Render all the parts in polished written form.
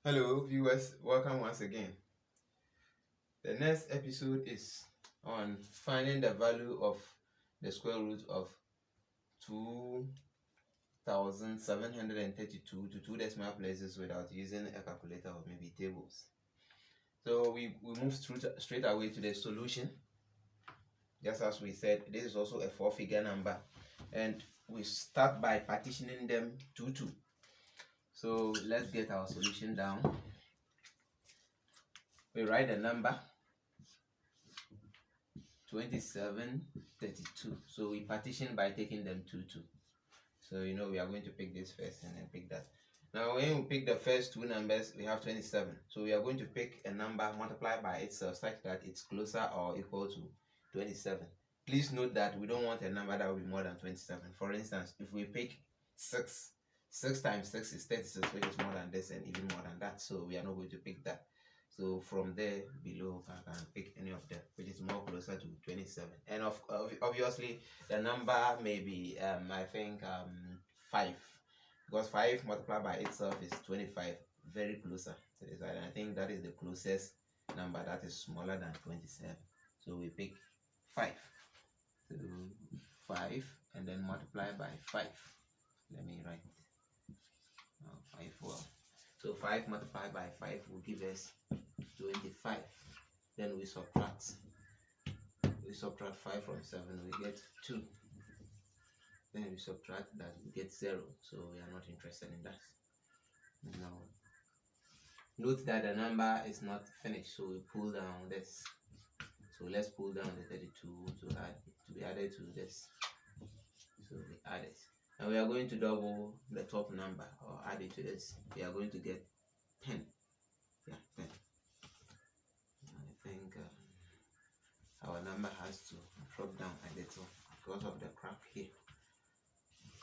Hello, viewers. Welcome once again. The next episode is on finding the value of the square root of 2,732 to two decimal places without using a calculator or maybe tables. So we move straight away to the solution. Just as we said, this is also a four-figure number, and we start by partitioning them 2. So let's get our solution down. We write the number 2732. So we partition by taking them 2. So we are going to pick this first and then pick that. Now when we pick the first two numbers, we have 27. So we are going to pick a number multiplied by itself such that it's closer or equal to 27. Please note that we don't want a number that will be more than 27. For instance, if we pick 6 times 6 is 36, which is more than this and even more than that. So we are not going to pick that. So from there below, I can pick any of them, which is more closer to 27. And obviously, the number may be, I think, 5. Because 5 multiplied by itself is 25. Very closer to this side. And I think that is the closest number that is smaller than 27. So we pick 5. So 5 and then multiply by 5. Let me write 5 well. So 5 multiplied by 5 will give us 25. Then we subtract 5 from 7, we get 2. Then we subtract that, we get 0. So we are not interested in that. Now note that the number is not finished, so we pull down this. So let's pull down the 32 to be added to this. So we add it. And we are going to double the top number or add it to this. We are going to get 10. Yeah, 10. I think our number has to drop down a little because of the crack here.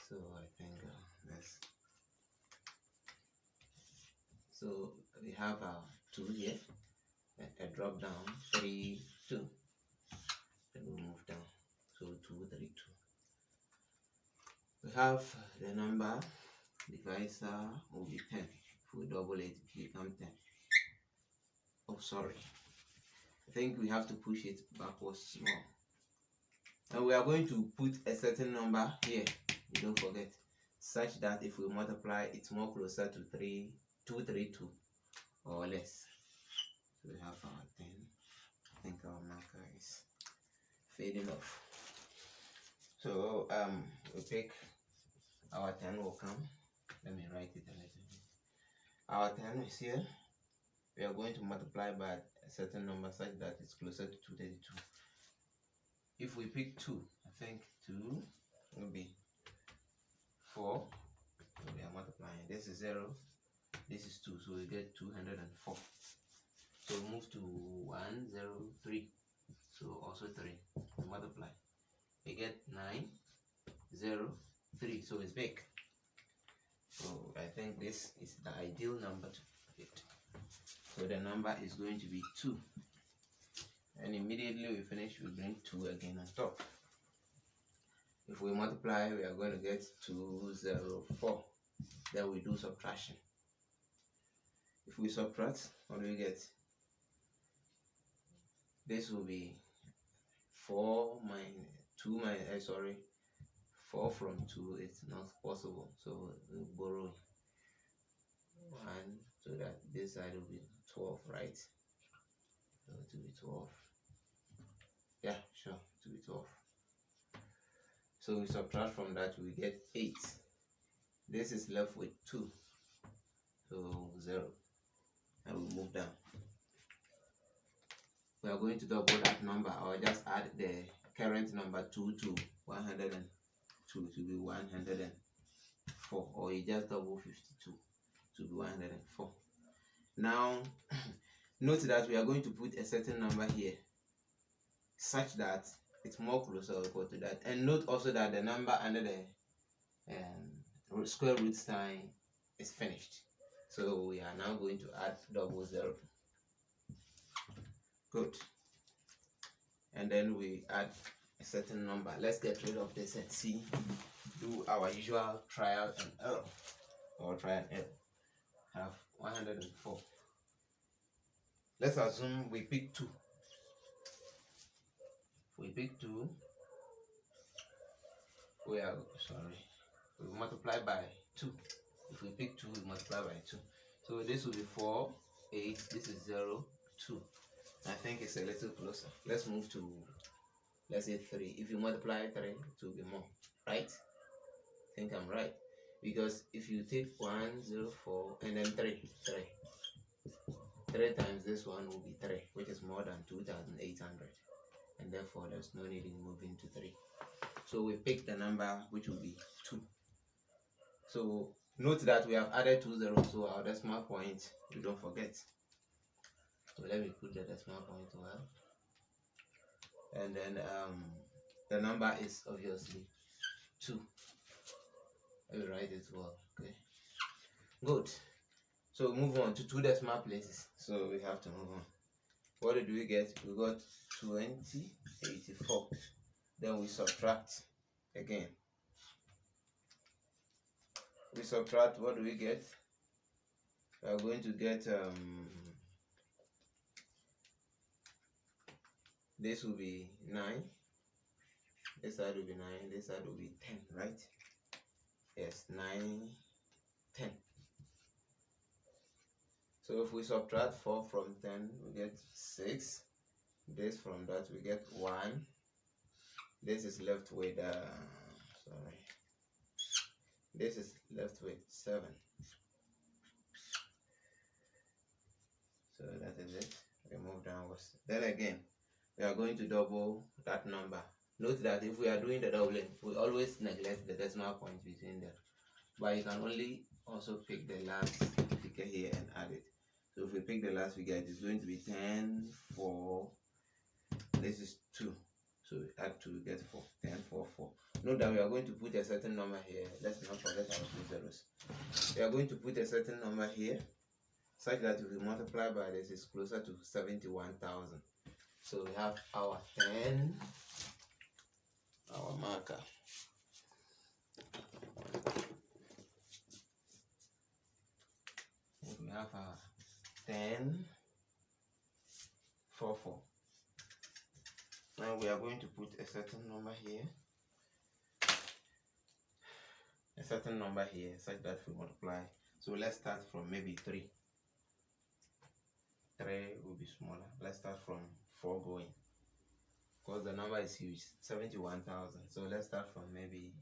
So I think that's. So we have 2 here, a drop down 3 2. Then we move down. So 2 3 2. We have the number divisor will be 10. If we double it, it becomes 10. Oh, sorry. I think we have to push it backwards small. And we are going to put a certain number here, don't forget, such that if we multiply, it's more closer to 232 or less. So we have our 10. I think our marker is fading off. So we pick our 10 will come. Let me write it a little bit. Our 10 is here. We are going to multiply by a certain number such that it's closer to 232. If we pick 2, I think 2 will be 4. So we are multiplying. This is 0. This is 2. So we get 204. So we move to 103. So also 3. We multiply. We get 903. So it's big. So I think this is the ideal number to get. So the number is going to be 2. And immediately we finish, we bring 2 again on top. If we multiply, we are going to get 204. Then we do subtraction. If we subtract, what do we get? This will be 4 from 2 is not possible. So we borrow 1 so that this side will be 12, right? So it will be 12. Yeah, sure, it will be 12. So we subtract from that, we get 8. This is left with 2. So 0. And we move down. We are going to double that number, or just add the current number 2 to 102 to be 104, or you just double 52 to be 104. Now note that we are going to put a certain number here such that it's more closer or equal to that. And note also that the number under the square root sign is finished. So we are now going to add double 0. Good. And then we add a certain number. Let's get rid of this and see. Do our usual trial and error or try and error. have 104. Let's assume we pick 2. If we pick 2, we multiply by 2. If we pick 2, we multiply by 2. So this will be 4, 8, this is 0, 2. I think it's a little closer. Let's move to, let's say 3. If you multiply 3, it will be more, right? I think I'm right. Because if you take 1, 0, 4, and then 3 times this one will be 3, which is more than 2,800. And therefore, there's no need in moving to 3. So we pick the number which will be 2. So note that we have added 2 zeros, so our decimal point, you don't forget. So let me put the decimal point well. And then the number is obviously 2. I will write it well. Okay. Good. So move on to 2 decimal places. So we have to move on. What did we get? We got 2084. Then we subtract again. We subtract, what do we get? We are going to get this will be 9. This side will be 9. This side will be 10, right? Yes, 9, 10. So if we subtract 4 from 10, we get 6. This from that, we get 1. This is left with, this is left with 7. So that is it. We move downwards. Then again, we are going to double that number. Note that if we are doing the doubling, we always neglect the decimal point between them. But you can only also pick the last figure here and add it. So if we pick the last figure, it is going to be 10, 4. This is 2. So we add 2, we get 4. 10, 4, 4. Note that we are going to put a certain number here. Let's not forget our 2 zeros. We are going to put a certain number here, such that if we multiply by this, it's closer to 71,000. So we have our 10, our marker. We have our 10, 4, 4. Now we are going to put a certain number here. A certain number here, such that we multiply. So let's start from maybe 3. 3 will be smaller. Let's start from 4 going, because the number is huge, 71,000. So let's start from maybe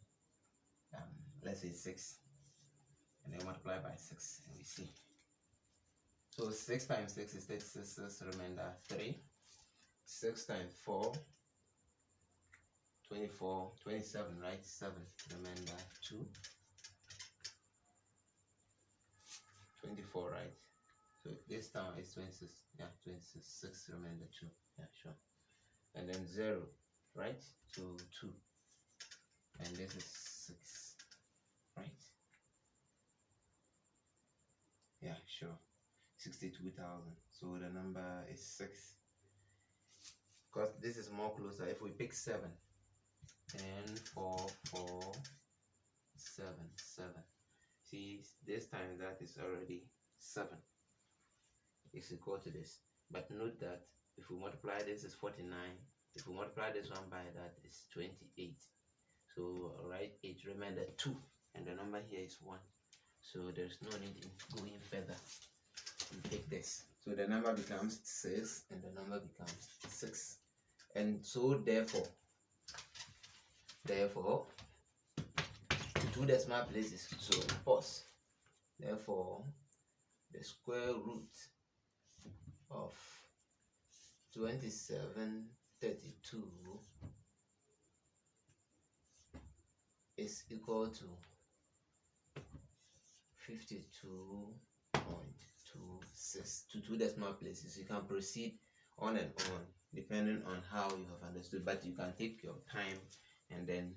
let's say 6, and then multiply by 6, and we see. So 6 times 6 is 36, remainder 3. 6 times 4, 24, 27, right? 7, remainder 2. 24, right? So this time is 26. Yeah, 26, remainder 2. Yeah, sure. And then 0, right? So 2. And this is 6, right? Yeah, sure. 62,000. So the number is 6. Because this is more closer. If we pick 7, 10, 4, 4, 7, 7. See, this time that is already 7. Is equal to this. But note that if we multiply this is 49. If we multiply this one by that is 28. So write 8, remainder 2. And the number here is 1. So there's no need in going further. We take this. So the number becomes 6 and the number becomes 6. And so therefore, to 2 decimal places. So pause. Therefore, the square root of 2732 is equal to 52.26 to 2 decimal places. You can proceed on and on depending on how you have understood, but you can take your time and then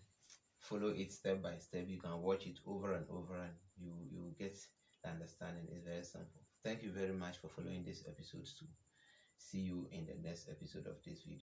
follow it step by step. You can watch it over and over and you get the understanding. It's very simple. Thank you very much for following this episode too. See you in the next episode of this video.